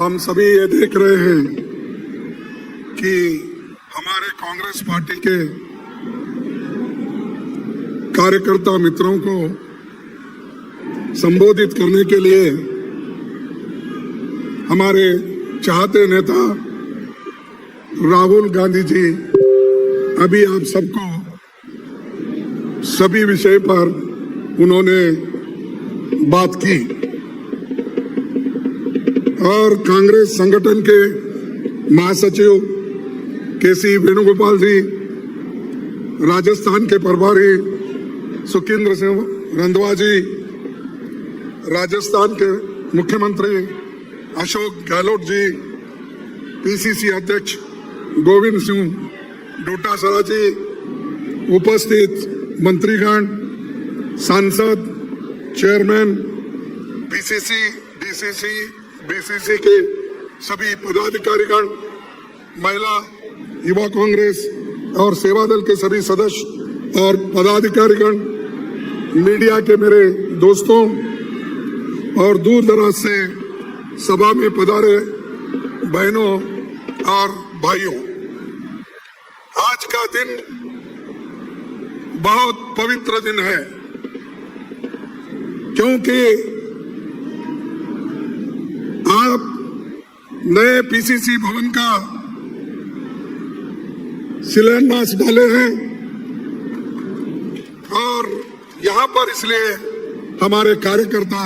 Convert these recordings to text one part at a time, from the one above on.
हम सभी ये देख रहे हैं कि हमारे कांग्रेस पार्टी के कार्यकर्ता मित्रों को संबोधित करने के लिए हमारे चाहते नेता राहुल गांधी जी अभी आप सबको सभी विषय पर उन्होंने बात की और कांग्रेस संगठन के महासचिव केसी वेणुगोपाल जी, राजस्थान के प्रभारी सुखिंद्र सिंह रंधवा जी, राजस्थान के मुख्यमंत्री अशोक गहलोत जी, पीसीसी अध्यक्ष गोविंद सिंह डोटासरा जी, उपस्थित मंत्रीगण, सांसद, चेयरमैन, पीसीसी, डीसीसी, बीसीसी के सभी पदाधिकारीगण, महिला युवा कांग्रेस और सेवा दल के सभी सदस्य और पदाधिकारीगण, मीडिया के मेरे दोस्तों और दूर दराज से सभा में पधारे बहनों और भाइयों, आज का दिन बहुत पवित्र दिन है क्योंकि आप नए पीसीसी भवन का शिलान्यास डाले हैं और यहां पर इसलिए हमारे कार्यकर्ता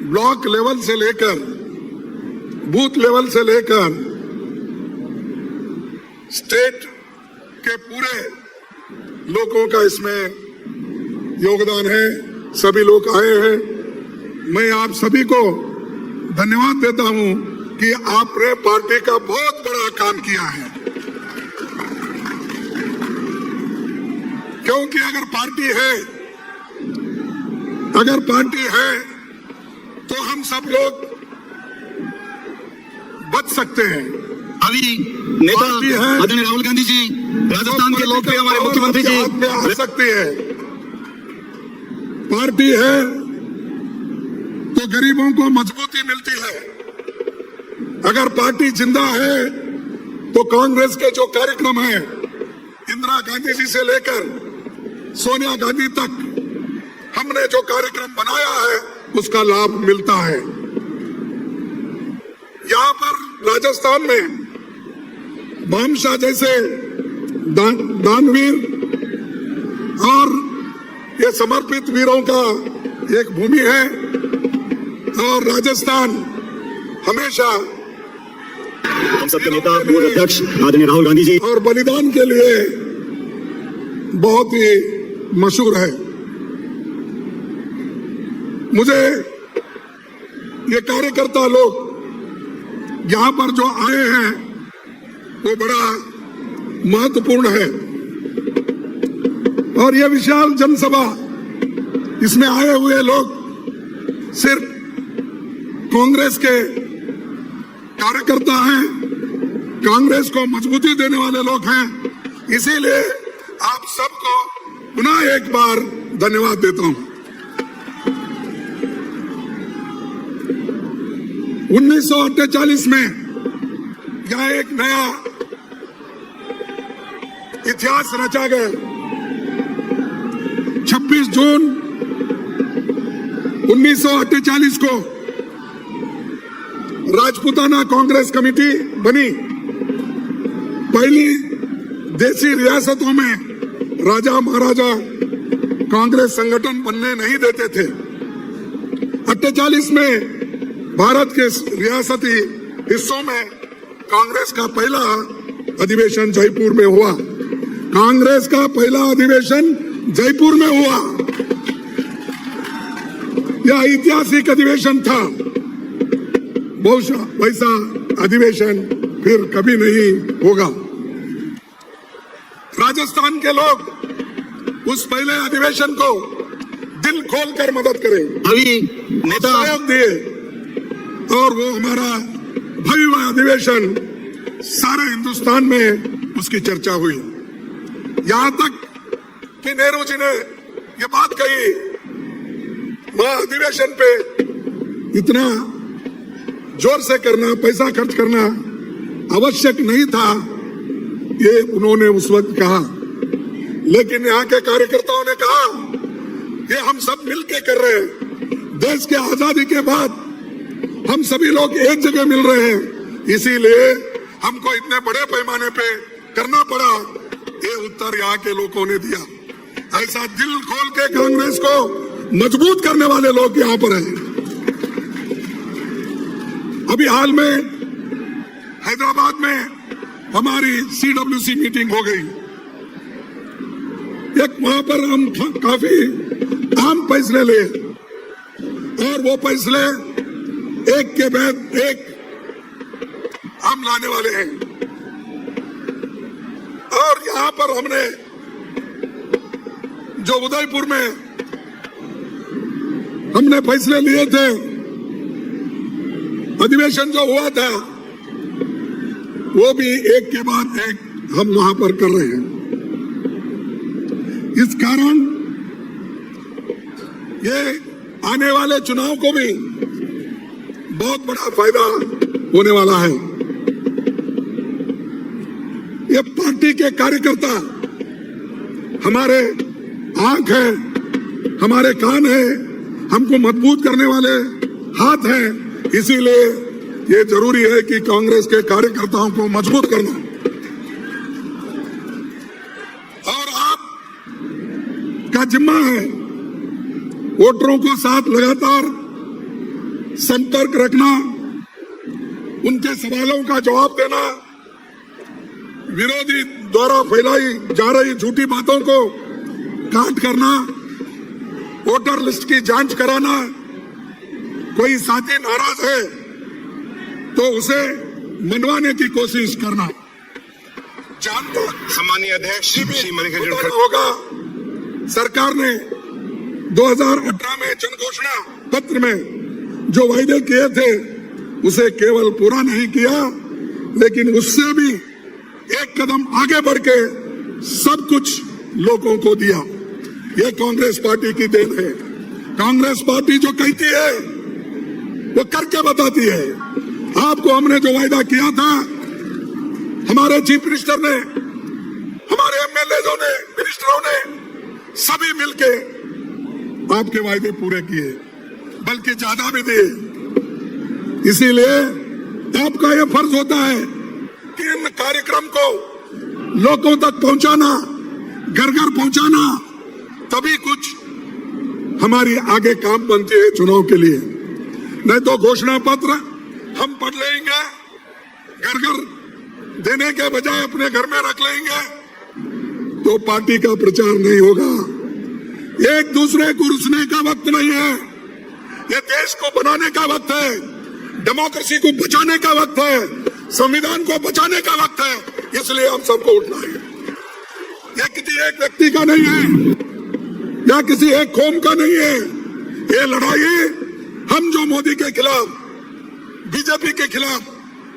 ब्लॉक लेवल से लेकर बूथ लेवल से लेकर स्टेट के पूरे लोगों का इसमें योगदान है। सभी लोग आए हैं। मैं आप सभी को धन्यवाद देता हूं कि आपने पार्टी का बहुत बड़ा काम किया है, क्योंकि अगर पार्टी है तो हम सब लोग बच सकते हैं। अभी नेता आदरणीय राहुल गांधी जी, राजस्थान के लोग भी हमारे मुख्यमंत्री जी आ सकते हैं। पार्टी है तो गरीबों को मजबूती मिलती है। अगर पार्टी जिंदा है तो कांग्रेस के जो कार्यक्रम है, इंदिरा गांधी जी से लेकर सोनिया गांधी तक हमने जो कार्यक्रम बनाया है उसका लाभ मिलता है। यहाँ पर राजस्थान में भामशाह जैसे दानवीर और ये समर्पित वीरों का एक भूमि है और राजस्थान हमेशा हम सबके नेता पूर्व अध्यक्ष आदरणीय राहुल गांधी जी और बलिदान के लिए बहुत ही मशहूर है। मुझे ये कार्यकर्ता लोग यहाँ पर जो आए हैं वो बड़ा महत्वपूर्ण है और यह विशाल जनसभा, इसमें आए हुए लोग सिर्फ कांग्रेस के कार्यकर्ता हैं, कांग्रेस को मजबूती देने वाले लोग हैं। इसीलिए आप सबको पुनः एक बार धन्यवाद देता हूं। 1948 में यह एक नया इतिहास रचा गया। 26 जून 1948 को राजपूताना कांग्रेस कमेटी बनी। पहली देसी रियासतों में राजा महाराजा कांग्रेस संगठन बनने नहीं देते थे। 48 में भारत के रियासती हिस्सों में कांग्रेस का पहला अधिवेशन जयपुर में हुआ। कांग्रेस का पहला अधिवेशन जयपुर में हुआ। यह ऐतिहासिक अधिवेशन था। बहुशः वैसा अधिवेशन फिर कभी नहीं होगा। राजस्थान के लोग उस पहले अधिवेशन को दिल खोलकर मदद करें, अभी नेता सहयोग दिए और वो हमारा भव्य अधिवेशन सारे हिंदुस्तान में उसकी चर्चा हुई। यहां तक कि नेहरू जी ने ये बात कही, वह अधिवेशन पे इतना जोर से करना, पैसा खर्च करना आवश्यक नहीं था, ये उन्होंने उस वक्त कहा। लेकिन यहाँ के कार्यकर्ताओं ने कहा ये हम सब मिलके कर रहे हैं। देश के आजादी के बाद हम सभी लोग एक जगह मिल रहे हैं, इसीलिए हमको इतने बड़े पैमाने पे करना पड़ा। ये उत्तर यहाँ के लोगों ने दिया। ऐसा दिल खोल के कांग्रेस को मजबूत करने वाले लोग यहाँ पर हैं। अभी हाल में हैदराबाद में हमारी CWC मीटिंग हो गई। एक वहां पर हम काफी अहम फैसले लिए और वो फैसले एक के बाद एक हम लाने वाले हैं। और यहां पर हमने जो उदयपुर में हमने फैसले लिए थे, अधिवेशन जो हुआ था, वो भी एक के बाद एक हम वहां पर कर रहे हैं। इस कारण ये आने वाले चुनाव को भी बहुत बड़ा फायदा होने वाला है। ये पार्टी के कार्यकर्ता हमारे आंख है, हमारे कान है, हमको मजबूत करने वाले हाथ हैं। इसीलिए ये जरूरी है कि कांग्रेस के कार्यकर्ताओं को मजबूत करना। और आप का जिम्मा है वोटरों को साथ लगातार संपर्क रखना, उनके सवालों का जवाब देना, विरोधी द्वारा फैलाई जा रही झूठी बातों को काट करना, वोटर लिस्ट की जांच कराना। कोई साथी नाराज है तो उसे मनवाने की कोशिश करना। जानता सम्मानीय अध्यक्ष श्री मल्लिकार्जुन खड़गे होगा, सरकार ने 2018 में जन घोषणा पत्र में जो वायदे किए थे उसे केवल पूरा नहीं किया, लेकिन उससे भी एक कदम आगे बढ़ के सब कुछ लोगों को दिया। ये कांग्रेस पार्टी की देन है। कांग्रेस पार्टी जो कहती है वो करके बताती है। आपको हमने जो वायदा किया था, हमारे चीफ मिनिस्टर ने, हमारे एमएलए ने, मिनिस्टरों ने सभी मिलके आपके वायदे पूरे किए, बल्कि ज्यादा भी दिए। इसीलिए आपका यह फर्ज होता है कि इन कार्यक्रम को लोगों तक पहुंचाना, घर घर पहुंचाना, तभी कुछ हमारी आगे काम बनती है चुनाव के लिए। नहीं तो घोषणा पत्र हम पढ़ लेंगे, घर घर देने के बजाय अपने घर में रख लेंगे, तो पार्टी का प्रचार नहीं होगा। एक दूसरे को रुसने का वक्त नहीं है, ये देश को बनाने का वक्त है, डेमोक्रेसी को बचाने का वक्त है, संविधान को बचाने का वक्त है। इसलिए हम सबको उठना है। यह किसी एक व्यक्ति का नहीं है या किसी एक कौम का नहीं है। ये लड़ाई हम जो मोदी के खिलाफ, बीजेपी के खिलाफ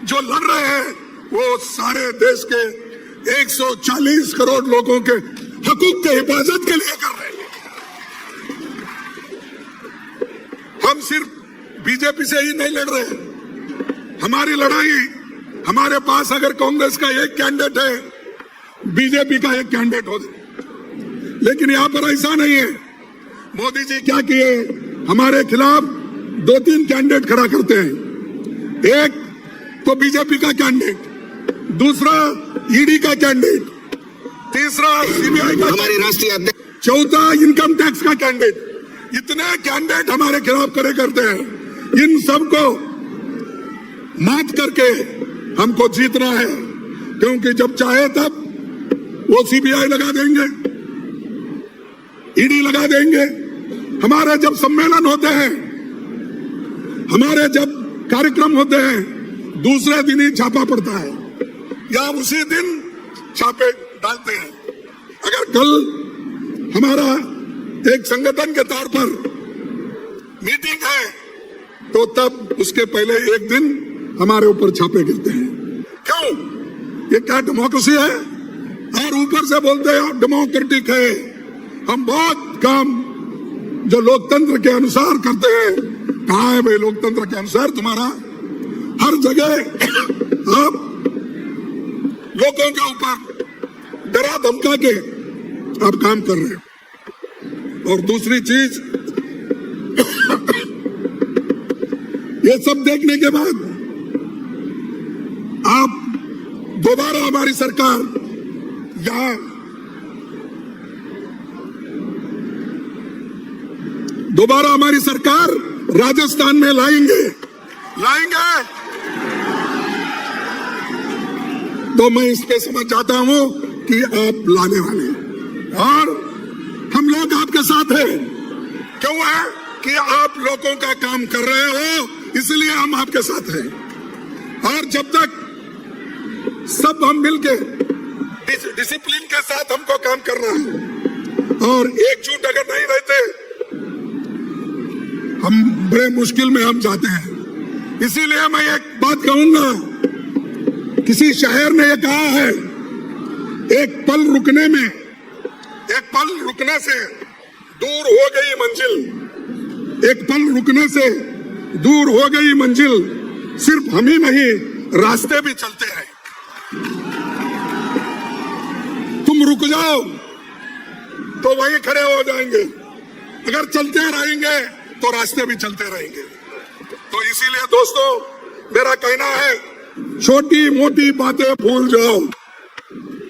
जो लड़ रहे हैं, वो सारे देश के 140 करोड़ लोगों के हकूक के हिफाजत के लिए कर रहे हैं। हम सिर्फ बीजेपी से ही नहीं लड़ रहे। हमारी लड़ाई, हमारे पास अगर कांग्रेस का एक कैंडिडेट है, बीजेपी का एक कैंडिडेट हो, लेकिन यहां पर ऐसा नहीं है। मोदी जी क्या किए, हमारे खिलाफ 2-3 कैंडिडेट खड़ा करते हैं। एक तो बीजेपी का कैंडिडेट, दूसरा ईडी का कैंडिडेट, तीसरा सीबीआई का, हमारे राष्ट्रीय अध्यक्ष, चौथा इनकम टैक्स का कैंडिडेट। इतने कैंडिडेट हमारे खिलाफ खड़े करते हैं। इन सबको मात करके हमको जीतना है, क्योंकि जब चाहे तब वो सीबीआई लगा देंगे, ईडी लगा देंगे। हमारे जब सम्मेलन होते हैं, हमारे जब कार्यक्रम होते हैं, दूसरे दिन ही छापा पड़ता है या उसी दिन छापे डालते हैं। अगर कल हमारा एक संगठन के तौर पर मीटिंग है, तो तब उसके पहले एक दिन हमारे ऊपर छापे गिरते हैं। क्यों? ये क्या डेमोक्रेसी है? और ऊपर से बोलते हैं डेमोक्रेटिक है। हम बहुत काम जो लोकतंत्र के अनुसार करते हैं। कहाँ है भाई लोकतंत्र के अनुसार तुम्हारा? हर जगह आप लोगों के ऊपर डरा धमका के आप काम कर रहे हो। और दूसरी चीज, ये सब देखने के बाद आप दोबारा हमारी सरकार यहां दोबारा हमारी सरकार राजस्थान में लाएंगे तो मैं इस पे समझ जाता हूं कि आप लाने वाले हैं और हम लोग आपके साथ हैं। क्यों है कि आप लोगों का काम कर रहे हो, इसलिए हम आपके साथ हैं। और जब तक सब हम मिलके डिसिप्लिन के साथ हमको काम करना है और एकजुट अगर नहीं रहते, हम बड़े मुश्किल में हम जाते हैं। इसीलिए मैं एक बात कहूंगा, किसी शायर ने यह कहा है, एक पल रुकने से दूर हो गई मंजिल, एक पल रुकने से दूर हो गई मंजिल, सिर्फ हम ही नहीं रास्ते भी चलते हैं। तुम रुक जाओ तो वहीं खड़े हो जाएंगे, अगर चलते रहेंगे तो रास्ते भी चलते रहेंगे। तो इसीलिए दोस्तों, मेरा कहना है, छोटी मोटी बातें भूल जाओ।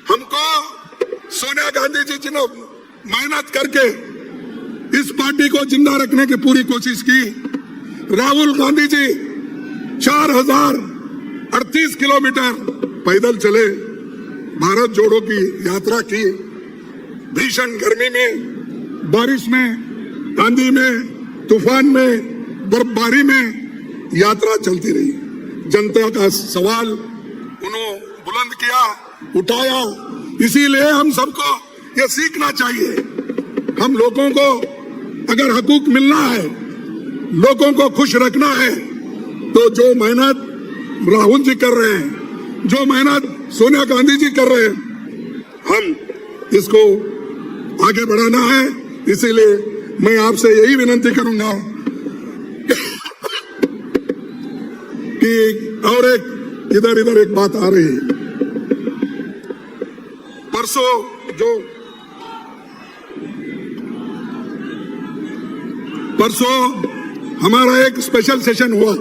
हमको सोनिया गांधी जी जिन्हों मेहनत करके इस पार्टी को जिंदा रखने की पूरी कोशिश की, राहुल गांधी जी 4038 किलोमीटर पैदल चले, भारत जोड़ो की यात्रा की, भीषण गर्मी में, बारिश में, आंधी में, तूफान में, बर्फबारी में यात्रा चलती रही। जनता का सवाल उन्होंने बुलंद किया, उठाया। इसीलिए हम सबको ये सीखना चाहिए, हम लोगों को अगर हकूक मिलना है, लोगों को खुश रखना है, तो जो मेहनत राहुल जी कर रहे हैं, जो मेहनत सोनिया गांधी जी कर रहे हैं, हम इसको आगे बढ़ाना है। इसीलिए मैं आपसे यही विनती करूंगा कि और एक इधर एक बात आ रही है। परसों हमारा एक स्पेशल सेशन हुआ,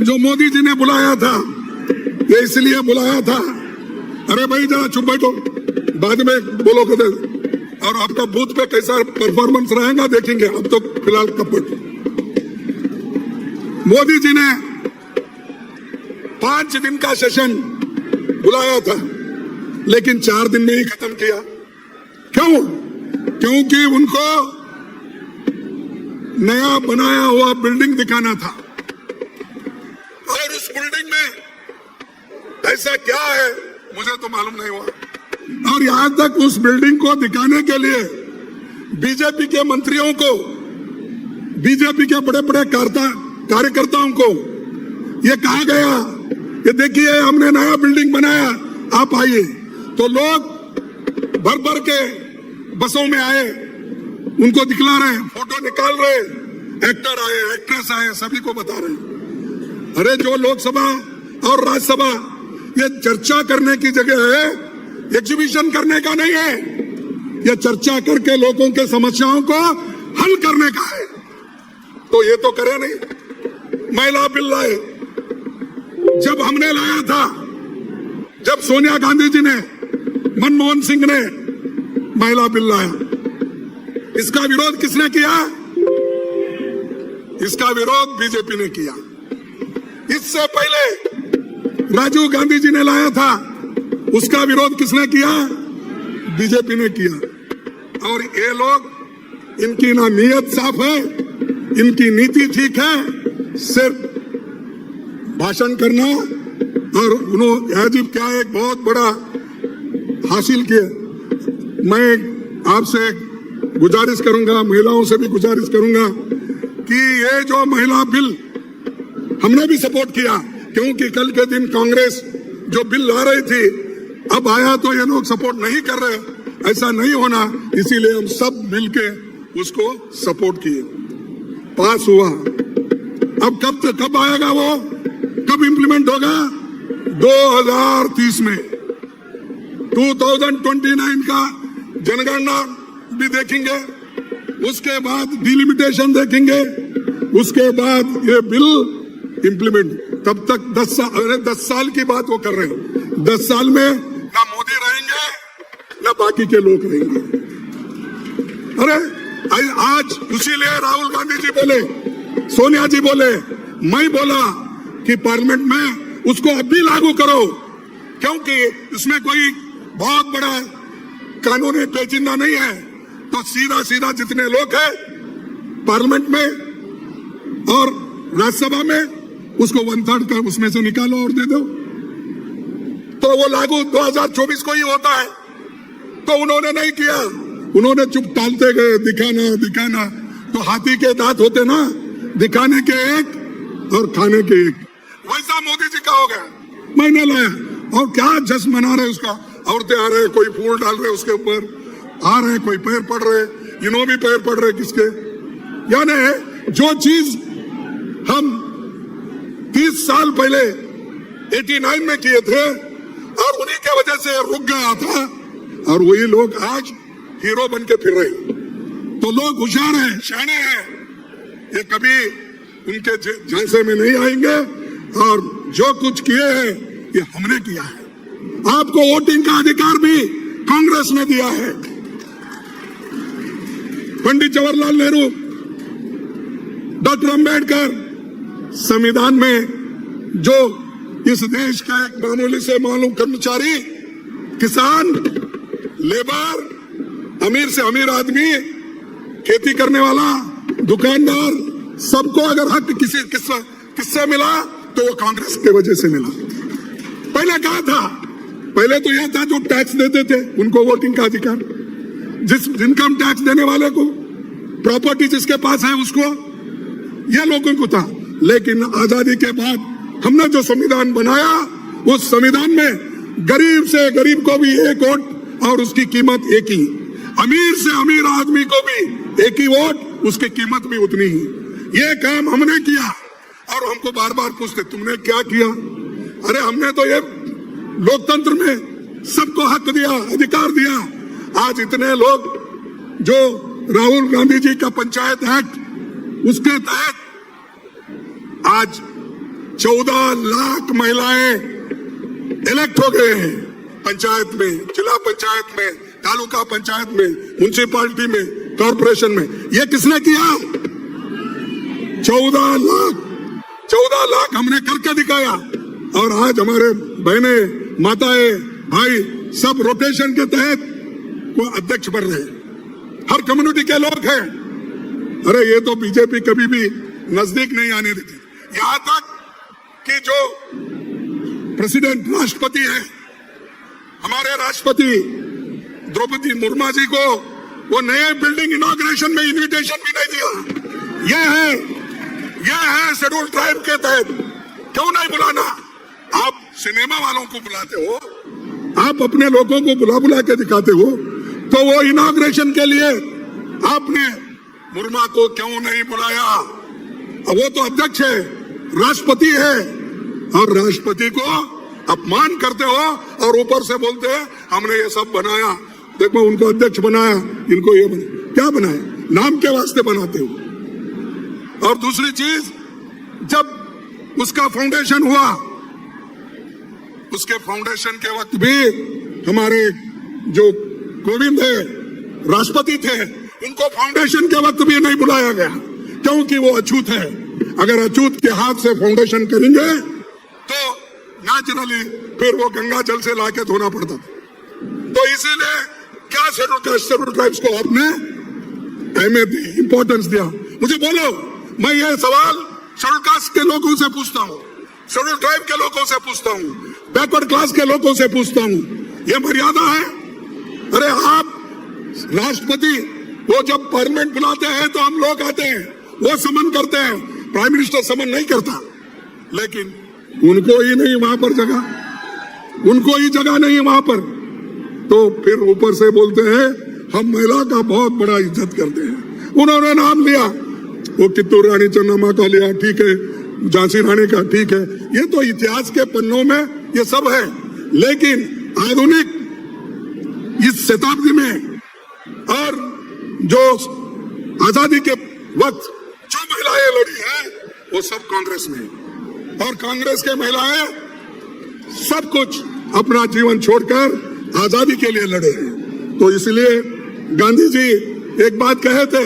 जो मोदी जी ने बुलाया था। ये इसलिए बुलाया था, अरे भाई जरा चुप बैठो, बाद में बोलो कदे, और आपका बूथ पे कैसा परफॉर्मेंस रहेगा देखेंगे। अब तो फिलहाल कपट। मोदी जी ने 5 दिन का सेशन बुलाया था, लेकिन 4 दिन में ही खत्म किया। क्यों? क्योंकि उनको नया बनाया हुआ बिल्डिंग दिखाना था, और उस बिल्डिंग में ऐसा क्या है मुझे तो मालूम नहीं हुआ। और यहां तक उस बिल्डिंग को दिखाने के लिए बीजेपी के मंत्रियों को, बीजेपी के बड़े बड़े कार्यकर्ताओं को ये कहा गया, ये देखिए हमने नया बिल्डिंग बनाया, आप आइए। तो लोग भर भर के बसों में आए, उनको दिखला रहे, फोटो निकाल रहे, एक्टर आए, एक्ट्रेस आए, सभी को बता रहे। अरे जो लोकसभा और राज्यसभा ये चर्चा करने की जगह है, एग्जीबिशन करने का नहीं है। ये चर्चा करके लोगों के समस्याओं को हल करने का है। तो ये तो करे नहीं। महिला बिल लाए, जब हमने लाया था, जब सोनिया गांधी जी ने, मनमोहन सिंह ने महिला बिल लाया, इसका विरोध किसने किया? इसका विरोध बीजेपी ने किया। इससे पहले राजीव गांधी जी ने लाया था, उसका विरोध किसने किया? बीजेपी ने किया। और ये लोग, इनकी ना नीयत साफ है, इनकी नीति ठीक है, सिर्फ भाषण करना। और उन्होंने अजीब क्या एक बहुत बड़ा हासिल किया। मैं आपसे गुजारिश करूंगा, महिलाओं से भी गुजारिश करूंगा कि ये जो महिला बिल हमने भी सपोर्ट किया, क्योंकि कल के दिन कांग्रेस जो बिल ला रही थी, अब आया तो ये लोग सपोर्ट नहीं कर रहे। ऐसा नहीं होना, इसीलिए हम सब मिलके उसको सपोर्ट किए, पास हुआ। अब कब आएगा वो कब इंप्लीमेंट होगा? 2030 में। 2029 का जनगणना भी देखेंगे, उसके बाद डिलिमिटेशन देखेंगे, उसके बाद ये बिल इंप्लीमेंट। तब तक 10 साल की बात वो कर रहे हैं। 10 साल में ना मोदी रहेंगे ना बाकी के लोग रहेंगे। अरे आज इसीलिए राहुल गांधी जी बोले, सोनिया जी बोले, मैं बोला कि पार्लियामेंट में उसको अब भी लागू करो, क्योंकि इसमें कोई बहुत बड़ा कानूनी पेचीदा नहीं है। तो सीधा सीधा जितने लोग हैं पार्लियामेंट में और राज्यसभा में, उसको 1/3 का उसमें से निकालो और दे दो, तो वो लागू 2024 को ही होता है। तो उन्होंने नहीं किया, उन्होंने चुप टालते गए, दिखाना दिखाना। तो हाथी के दांत होते ना, दिखाने के एक और खाने के एक। वैसा मोदी जी का हो गया। मैंने लाया और क्या जश्न मना रहे उसका। औरतें आ रहे, कोई फूल डाल रहे उसके ऊपर, आ रहे, कोई पैर पड़ रहे, इन्हों भी पैर पड़ रहे किसके। यानी जो चीज हम 30 साल पहले 89 में किए थे और उन्हीं के वजह से रुक गया था, और वही लोग आज हीरो बन के फिर रहे। तो लोग होशियार हैं, शाने हैं, ये कभी उनके झांसे में नहीं आएंगे। और जो कुछ किए हैं ये हमने किया है। आपको वोटिंग का अधिकार भी कांग्रेस ने दिया है। पंडित जवाहरलाल नेहरू, डॉक्टर अंबेडकर, संविधान में जो इस देश का एक मामूली से मालूम कर्मचारी, किसान, लेबर, अमीर से अमीर आदमी, खेती करने वाला, दुकानदार, सबको अगर हक किससे मिला तो वो कांग्रेस के वजह से मिला। पहले कहा था, पहले तो यह था जो टैक्स देते थे उनको वोटिंग का अधिकार, जिस इनकम टैक्स देने वाले को, प्रॉपर्टी जिसके पास है उसको, यह लोगों को था। लेकिन आजादी के बाद हमने जो संविधान बनाया, उस संविधान में गरीब से गरीब को भी एक वोट और उसकी कीमत एक ही, अमीर से अमीर आदमी को भी एक ही वोट, उसकी कीमत भी उतनी ही। ये काम हमने किया और हमको बार बार पूछते तुमने क्या किया? अरे हमने तो ये लोकतंत्र में सबको हक दिया, अधिकार दिया। आज इतने लोग, जो राहुल गांधी जी का पंचायत एक्ट, उसके तहत आज 14 लाख महिलाएं इलेक्ट हो गए हैं पंचायत में, जिला पंचायत में, तालुका पंचायत में, म्युनिसिपालिटी में, कॉर्पोरेशन में। ये किसने किया? 14 लाख हमने करके दिखाया। और आज हमारे बहने, माताएं, भाई सब रोटेशन के तहत को अध्यक्ष बन रहे हैं। हर कम्युनिटी के लोग हैं। अरे ये तो बीजेपी कभी भी नजदीक नहीं आने देती। यहां तक कि जो प्रेसिडेंट, राष्ट्रपति है, हमारे राष्ट्रपति द्रौपदी मुर्मू जी को वो नए बिल्डिंग इनॉग्रेशन में इनविटेशन भी नहीं दिया। यह है शेड्यूल ट्राइब के तहत। क्यों नहीं बुलाना? आप सिनेमा वालों को बुलाते हो, आप अपने लोगों को बुला के दिखाते हो, तो वो इनॉग्रेशन के लिए आपने मुर्मू को क्यों नहीं बुलाया? वो तो अध्यक्ष है, राष्ट्रपति है, और राष्ट्रपति को अपमान करते हो और ऊपर से बोलते हैं हमने ये सब बनाया। देखो उनको अध्यक्ष बनाया, इनको ये क्या बनाया? नाम के वास्ते बनाते हो। और दूसरी चीज, जब उसका फाउंडेशन हुआ, उसके फाउंडेशन के वक्त भी हमारे जो कोविंद है, राष्ट्रपति थे, उनको फाउंडेशन के वक्त भी नहीं बुलाया गया, क्योंकि वो अछूत है। अगर अछूत के हाथ से फाउंडेशन करेंगे तो नेचुरली फिर वो गंगा जल से लाके धोना पड़ता था। तो इसीलिए क्या शेड्यूल ट्राइब्स को आपने अहमियत दी, इंपॉर्टेंस दिया? मुझे बोलो, मैं ये सवाल शेड्यूल कास्ट के लोगों से पूछता हूँ, शेड्यूल ट्राइब के लोगों से पूछता हूँ, बैकवर्ड क्लास के लोगों से पूछता हूँ, ये मर्यादा है? अरे आप राष्ट्रपति, वो जब पार्लियामेंट बुलाते हैं तो हम लोग आते हैं, वो समन करते हैं, प्राइम मिनिस्टर समन नहीं करता, लेकिन उनको ही नहीं वहां पर जगह, उनको ही जगह नहीं वहां पर। तो फिर ऊपर से बोलते हैं हम महिला का बहुत बड़ा इज्जत करते हैं। उन्होंने नाम लिया, वो कित्तूर रानी चन्नम्मा का लिया, ठीक है, झांसी रानी का, ठीक है, ये तो इतिहास के पन्नों में ये सब है। लेकिन आधुनिक इस शताब्दी में और जो आजादी के वक्त जो महिलाएं लड़ी हैं वो सब कांग्रेस में, और कांग्रेस के महिलाएं सब कुछ अपना जीवन छोड़कर आजादी के लिए लड़े हैं। तो इसलिए गांधी जी एक बात कहे थे,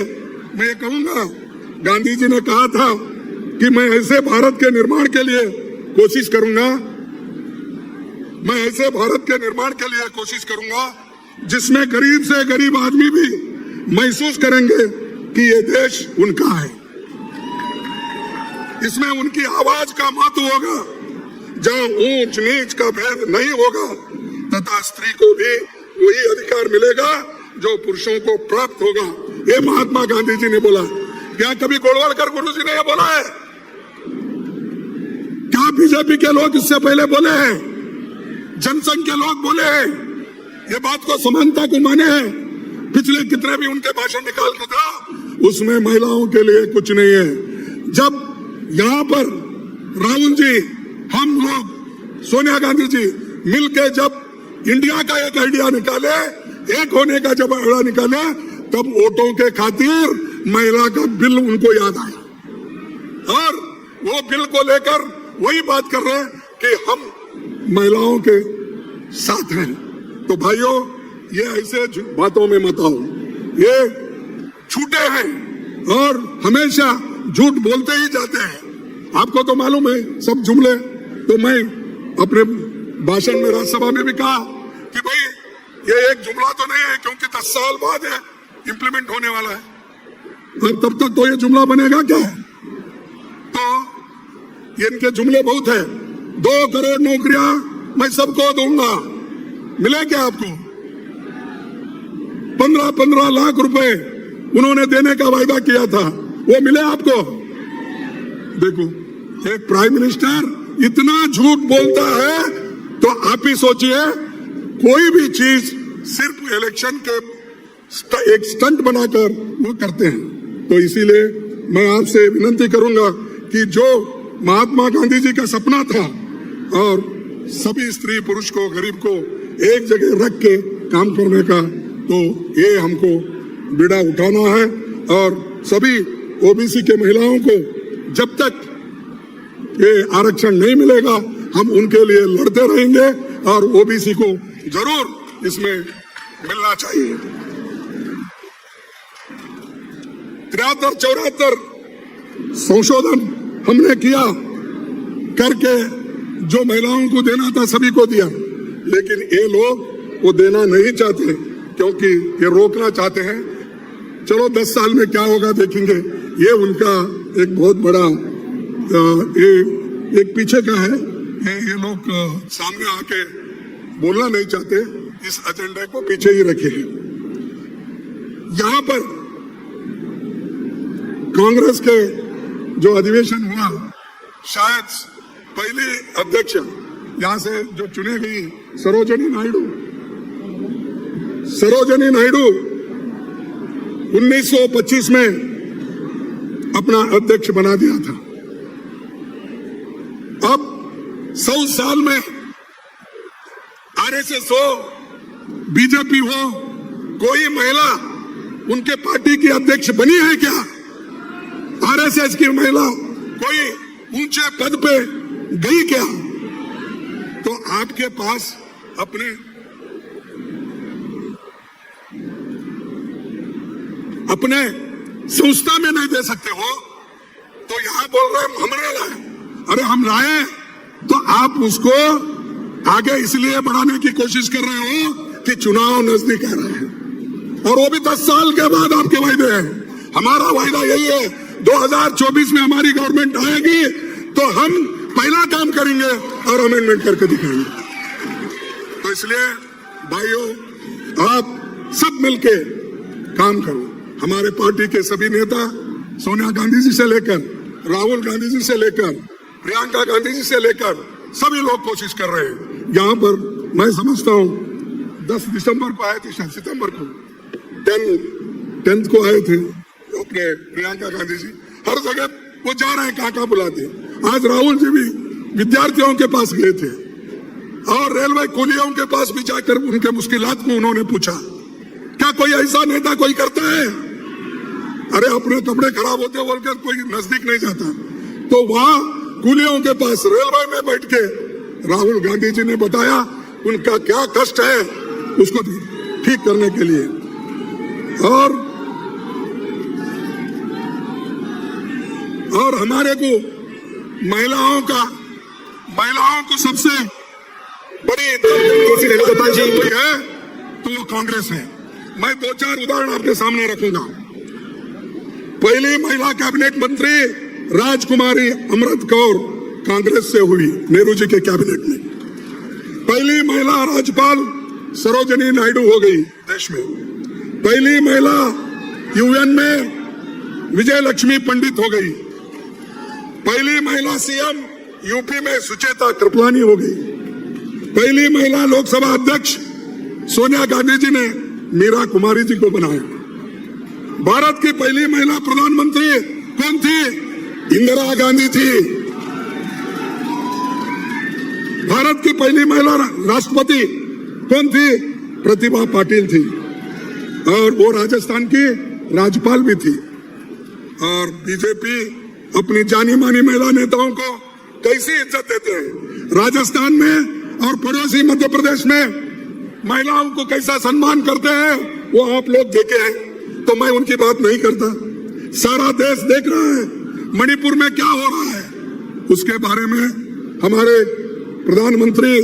मैं ये कहूंगा, गांधी जी ने कहा था कि मैं ऐसे भारत के निर्माण के लिए कोशिश करूंगा, मैं ऐसे भारत के निर्माण के लिए कोशिश करूंगा जिसमें गरीब से गरीब आदमी भी महसूस करेंगे कि ये देश उनका है, इसमें उनकी आवाज का महत्व होगा, जहां ऊंच नीच का भेद नहीं होगा, तथा स्त्री को भी वही अधिकार मिलेगा जो पुरुषों को प्राप्त होगा। ये महात्मा गांधी जी ने बोला। क्या कभी गोलवलकर गुरु जी ने यह बोला है? क्या बीजेपी के लोग इससे पहले बोले हैं? जनसंघ के लोग बोले हैं? ये बात को समानता को माने हैं? पिछले कितने भी उनके भाषण निकाल के था, उसमें महिलाओं के लिए कुछ नहीं है। जब यहाँ पर राहुल जी, हम लोग, सोनिया गांधी जी मिलके जब इंडिया का एक आइडिया निकाले, एक होने का जब आइडिया निकाले, तब वोटों के खातिर महिला का बिल उनको याद आया, और वो बिल को लेकर वही बात कर रहे हैं कि हम महिलाओं के साथ हैं। तो भाइयों, ये ऐसे बातों में मत आओ, ये झूठे हैं और हमेशा झूठ बोलते ही जाते हैं। आपको तो मालूम है सब जुमले। तो मैं अपने भाषण में राज्यसभा में भी कहा कि भाई ये एक जुमला तो नहीं है, क्योंकि 10 साल बाद है इंप्लीमेंट होने वाला है, और तब तक तो ये जुमला बनेगा क्या? तो इनके जुमले बहुत है। 2 करोड़ नौकरियां मैं सबको दूंगा, मिले क्या आपको? 15-15 लाख रुपए उन्होंने देने का वायदा किया था, वो मिले आपको? देखो, एक प्राइम मिनिस्टर इतना झूठ बोलता है, तो आप ही सोचिए, कोई भी चीज सिर्फ इलेक्शन के एक स्टंट बनाकर वो करते हैं। तो इसीलिए मैं आपसे विनती करूंगा कि जो महात्मा गांधी जी का सपना था, और सभी स्त्री पुरुष को, गरीब को एक जगह रख के काम करने का, तो ये हमको बीड़ा उठाना है। और सभी ओबीसी के महिलाओं को जब तक ये आरक्षण नहीं मिलेगा, हम उनके लिए लड़ते रहेंगे, और ओबीसी को जरूर इसमें मिलना चाहिए। 73-74 संशोधन हमने किया, करके जो महिलाओं को देना था सभी को दिया, लेकिन ये लोग वो देना नहीं चाहते, क्योंकि ये रोकना चाहते हैं। चलो 10 साल में क्या होगा देखेंगे। ये उनका एक बहुत बड़ा ये एक पीछे का है। ये लोग सामने आके बोलना नहीं चाहते, इस एजेंडा को पीछे ही रखे हैं। यहाँ पर कांग्रेस के जो अधिवेशन हुआ, शायद पहली अध्यक्ष यहाँ से जो चुने गई सरोजिनी नायडू 1925 में अपना अध्यक्ष बना दिया था। अब 100 साल में आरएसएस हो, बीजेपी हो, कोई महिला उनके पार्टी की अध्यक्ष बनी है क्या? आरएसएस की महिला कोई ऊंचे पद पे गई क्या? तो आपके पास अपने संस्था में नहीं दे सकते हो, तो यहां बोल रहे हैं हमने लाए। अरे हम लाए तो आप उसको आगे इसलिए बढ़ाने की कोशिश कर रहे हो कि चुनाव नजदीक आ रहे हैं, और वो भी 10 साल के बाद आपके वायदे हैं। हमारा वायदा यही है, 2024 में हमारी गवर्नमेंट आएगी तो हम पहला काम करेंगे और अमेंडमेंट करके दिखाएंगे। तो इसलिए भाइयों, आप सब मिलके काम करो। हमारे पार्टी के सभी नेता, सोनिया गांधी जी से लेकर राहुल गांधी जी से लेकर प्रियंका गांधी जी से लेकर सभी लोग कोशिश कर रहे हैं। यहाँ पर मैं समझता हूँ 10 दिसंबर को आए थे, शायद सितंबर को 10th को आए थे अपने प्रियंका गांधी जी। हर जगह वो जा रहे हैं कहाँ बुलाते। आज राहुल जी भी विद्यार्थियों के पास गए थे और रेलवे कुलियों के पास भी जाकर उनके मुश्किलात को उन्होंने पूछा। क्या कोई ऐसा नेता कोई करता है? अरे अपने कपड़े खराब होते बोलकर कोई नजदीक नहीं जाता। तो वहां कुलियों के पास रेलवे में बैठ के राहुल गांधी जी ने बताया उनका क्या कष्ट है उसको ठीक करने के लिए। और हमारे को महिलाओं को सबसे बड़ी है तो वो कांग्रेस है। मैं 2-4 उदाहरण आपके सामने रखूंगा। पहली महिला कैबिनेट मंत्री राजकुमारी अमृत कौर कांग्रेस से हुई नेहरू जी के कैबिनेट में। पहली महिला राज्यपाल सरोजिनी नायडू हो गई देश में। पहली महिला यूएन में विजय लक्ष्मी पंडित हो गई। पहली महिला सीएम यूपी में सुचेता कृपलानी हो गई। पहली महिला लोकसभा अध्यक्ष सोनिया गांधी जी ने मीरा कुमारी जी को बनाया। भारत की पहली महिला प्रधानमंत्री कौन थी? इंदिरा गांधी थी। भारत की पहली महिला राष्ट्रपति कौन थी? प्रतिभा पाटिल थी और वो राजस्थान की राज्यपाल भी थी। और बीजेपी अपनी जानी मानी महिला नेताओं को कैसी इज्जत देते हैं। राजस्थान में और पड़ोसी मध्य प्रदेश में महिलाओं को कैसा सम्मान करते हैं वो आप लोग देखे हैं, तो मैं उनकी बात नहीं करता। सारा देश देख रहा है मणिपुर में क्या हो रहा है, उसके बारे में हमारे प्रधानमंत्री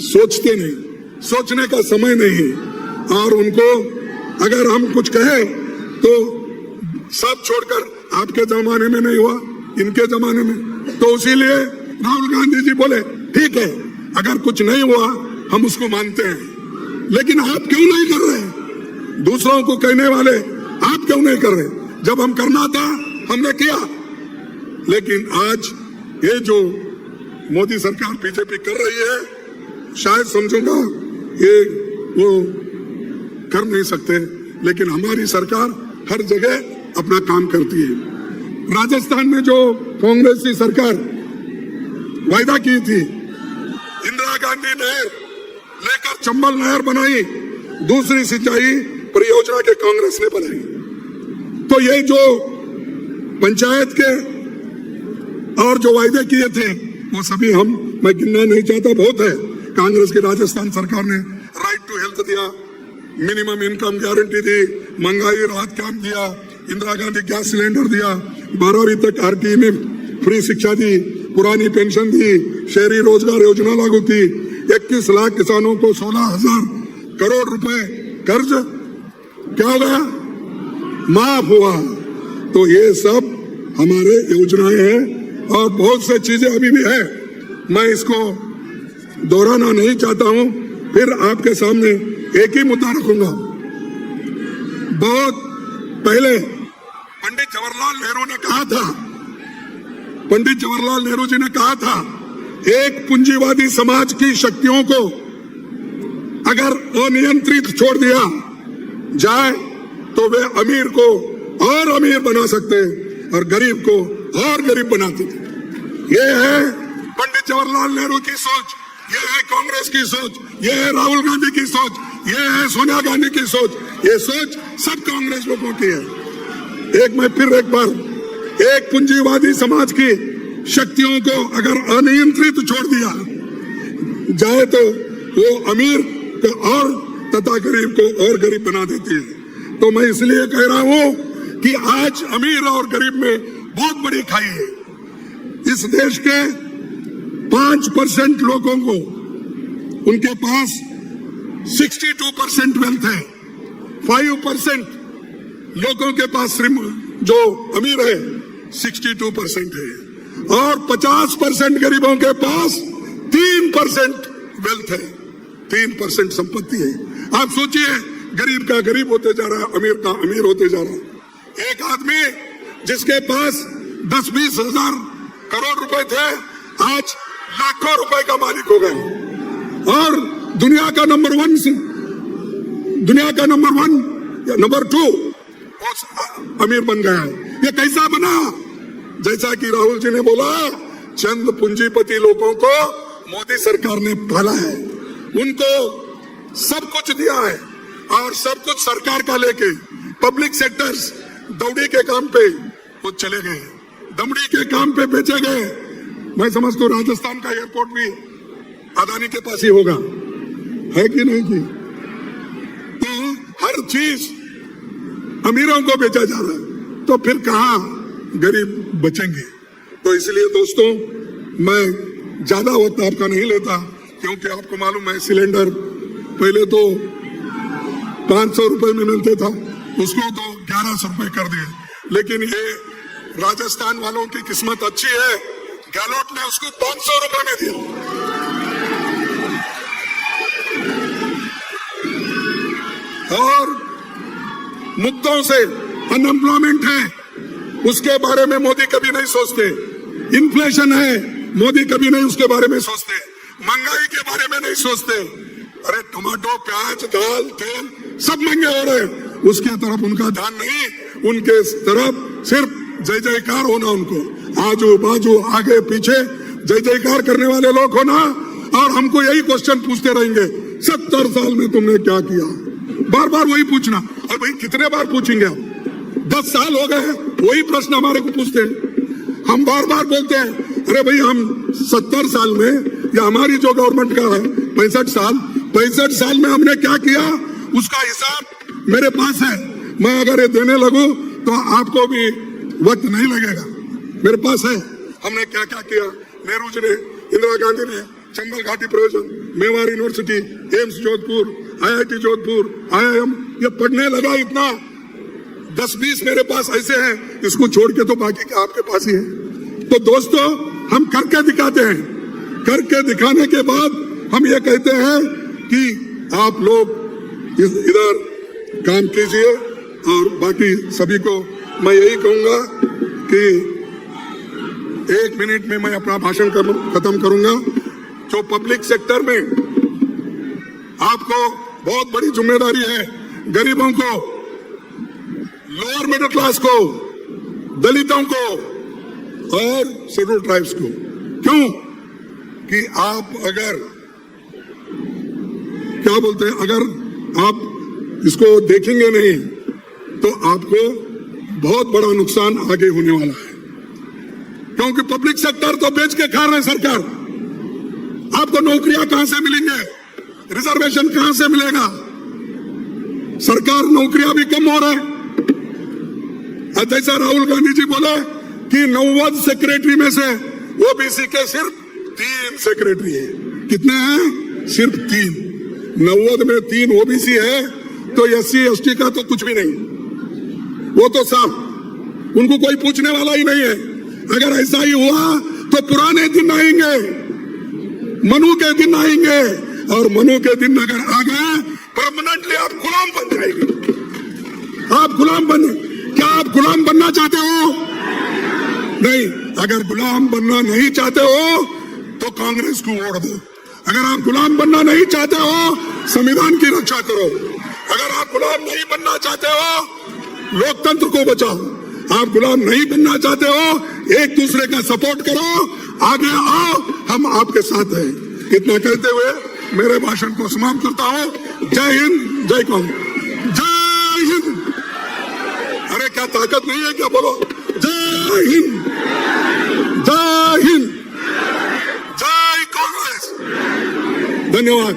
सोचते नहीं, सोचने का समय नहीं। और उनको अगर हम कुछ कहें तो सब छोड़कर आपके जमाने में नहीं हुआ, इनके जमाने में, तो इसीलिए राहुल गांधी जी बोले ठीक है अगर कुछ नहीं हुआ हम उसको मानते हैं, लेकिन आप क्यों नहीं कर रहे? दूसरों को कहने वाले आप क्यों नहीं कर रहे? जब हम करना था हमने किया। लेकिन आज ये जो मोदी सरकार बीजेपी कर रही है, शायद समझूंगा ये वो कर नहीं सकते, लेकिन हमारी सरकार हर जगह अपना काम करती है। राजस्थान में जो कांग्रेस की सरकार वायदा की थी, इंदिरा गांधी नहर लेकर चंबल नहर बनाई, दूसरी सिंचाई परियोजना के कांग्रेस ने बनाई। तो ये जो पंचायत के और जो वायदे किए थे वो सभी मैं गिनना नहीं चाहता, बहुत है। कांग्रेस की राजस्थान सरकार ने राइट टू हेल्थ दिया, मिनिमम इनकम गारंटी दी, महंगाई राहत कैंप दिया, इंदिरा गांधी गैस सिलेंडर दिया, 12वीं तक आरटीई में फ्री शिक्षा दी, पुरानी पेंशन दी, शहरी रोजगार योजना लागू की, 21 लाख किसानों को 16,000 करोड़ रुपए कर्ज क्या हो गया? माफ हुआ। तो ये सब हमारे योजनाएं हैं और बहुत से चीजें अभी भी है, मैं इसको दोहराना नहीं चाहता हूं। फिर आपके सामने एक ही मुद्दा रखूंगा। बहुत पहले पंडित जवाहरलाल नेहरू ने कहा था, पंडित जवाहरलाल नेहरू जी ने कहा था, एक पूंजीवादी समाज की शक्तियों को अगर अनियंत्रित छोड़ दिया जाए तो वे अमीर को और अमीर बना सकते और गरीब को और गरीब बनाते थे। ये है पंडित जवाहरलाल नेहरू की सोच, ये है कांग्रेस की सोच, ये है राहुल गांधी की सोच, ये है सोनिया गांधी की सोच। ये सोच सब कांग्रेस लोगों की है। मैं फिर एक बार, एक पूंजीवादी समाज की शक्तियों को अगर अनियंत्रित छोड़ दिया जाए तो वो अमीर को और तथा गरीब को और गरीब बना देती है। तो मैं इसलिए कह रहा हूं कि आज अमीर और गरीब में बहुत बड़ी खाई है। इस देश के 5% लोगों को उनके पास 62% वेल्थ है, 5% लोगों के पास जो अमीर है 62% है और 50% गरीबों के पास 3% वेल्थ है, 3% संपत्ति है। आप सोचिए गरीब का गरीब होते जा रहा है, अमीर का अमीर होते जा रहा है। एक आदमी जिसके पास 10-20 हजार करोड़ रुपए थे आज लाखों रुपए का मालिक हो गए और दुनिया का नंबर 1 या नंबर 2 अमीर बन गया है। ये कैसा बना? जैसा कि राहुल जी ने बोला, चंद पूंजीपति लोगों को मोदी सरकार ने पाला है, उनको सब कुछ दिया है और सब कुछ सरकार का लेके पब्लिक सेक्टर्स दौड़ी के काम पे वो चले गए, दमड़ी के काम पे बेचे गए। मैं समझता हूँ राजस्थान का एयरपोर्ट भी अदानी के पास ही होगा, है कि नहीं जी? तो हर चीज अमीरों को बेचा जा रहा है, तो फिर कहां गरीब बचेंगे? तो इसलिए दोस्तों, मैं ज्यादा वक्त आपका नहीं लेता, क्योंकि आपको मालूम है सिलेंडर पहले तो 500 रुपए में मिलते था, उसको तो 1100 रुपए कर दिए। लेकिन ये राजस्थान वालों की किस्मत अच्छी है, गहलोत ने उसको 500 रुपए में दिया। और मुद्दों से अनएम्प्लॉयमेंट है, उसके बारे में मोदी कभी नहीं सोचते। इन्फ्लेशन है, मोदी कभी नहीं उसके बारे में सोचते। महंगाई के बारे में नहीं सोचते। अरे टमाटो, प्याज, दाल, तेल सब महंगे हो रहे हैं, उसके तरफ उनका ध्यान नहीं। उनके तरफ सिर्फ जय जयकार होना, उनको आजू बाजू आगे पीछे जय जयकार करने वाले लोग होना। और हमको यही क्वेश्चन पूछते रहेंगे, 70 साल में तुमने क्या किया? बार बार वही पूछना। और भाई कितने बार पूछेंगे आप? 10 साल हो गए हैं, वही प्रश्न हमारे को पूछते हैं। हम बार बार बोलते हैं, अरे भाई हम 70 साल में, या हमारी जो गवर्नमेंट का है 65 साल में हमने क्या किया, उसका हिसाब मेरे पास है। मैं अगर ये देने लगूं तो आपको भी वक्त नहीं लगेगा। मेरे पास है, हमने क्या क्या किया। नेहरू जी ने, इंदिरा गांधी ने चंबल घाटी प्रयोजन, Mewar university, AIIMS Jodhpur, IIT Jodhpur, IIM, ये पढ़ने लगा इतना। 10-20 मेरे पास ऐसे हैं, इसको छोड़ के तो बाकी के आपके पास ही है। तो दोस्तों, हम करके दिखाते हैं। करके दिखाने के बाद हम ये कहते हैं कि आप लोग इधर काम कीजिए। और बाकी सभी को मैं यही कहूंगा कि 1 मिनट में मैं अपना भाषण खत्म करूंगा। जो पब्लिक सेक्टर में आपको बहुत बड़ी जिम्मेदारी है, गरीबों को, लोअर मिडिल क्लास को, दलितों को और शेड्यूल ट्राइब्स को। क्यों? कि आप अगर क्या बोलते हैं, अगर आप इसको देखेंगे नहीं तो आपको बहुत बड़ा नुकसान आगे होने वाला है। क्योंकि पब्लिक सेक्टर तो बेच के खा रहे हैं सरकार। आपको नौकरियां कहां से मिलेंगे? रिजर्वेशन कहां से मिलेगा? सरकार नौकरियां भी कम हो रहे हैं। जैसा राहुल गांधी जी बोले कि 90 सेक्रेटरी में से ओबीसी के सिर्फ 3 सेक्रेटरी है। कितने हैं? सिर्फ 3। 90 में 3 ओबीसी है, तो SC ST का तो कुछ भी नहीं, वो तो साफ, उनको कोई पूछने वाला ही नहीं है। अगर ऐसा ही हुआ तो पुराने दिन आएंगे, मनु के दिन आएंगे, और मनु के दिन अगर आ गए, परमानेंटली आप गुलाम बन जाएंगे। आप गुलाम बन, क्या आप गुलाम बनना चाहते हो? नहीं। अगर गुलाम बनना नहीं चाहते हो तो कांग्रेस को वोट दो। अगर आप गुलाम बनना नहीं चाहते हो, संविधान की रक्षा करो। अगर आप गुलाम नहीं बनना चाहते हो, लोकतंत्र को बचाओ। आप गुलाम नहीं बनना चाहते हो, एक दूसरे का सपोर्ट करो, आगे आओ, हम आपके साथ हैं। इतना कहते हुए मेरे भाषण को समाप्त करता हूं। जय हिंद, जय कांग्रेस, जय हिंद। अरे क्या ताकत नहीं है क्या? बोलो जय हिंद, जय हिंद, जय कांग्रेस। धन्यवाद।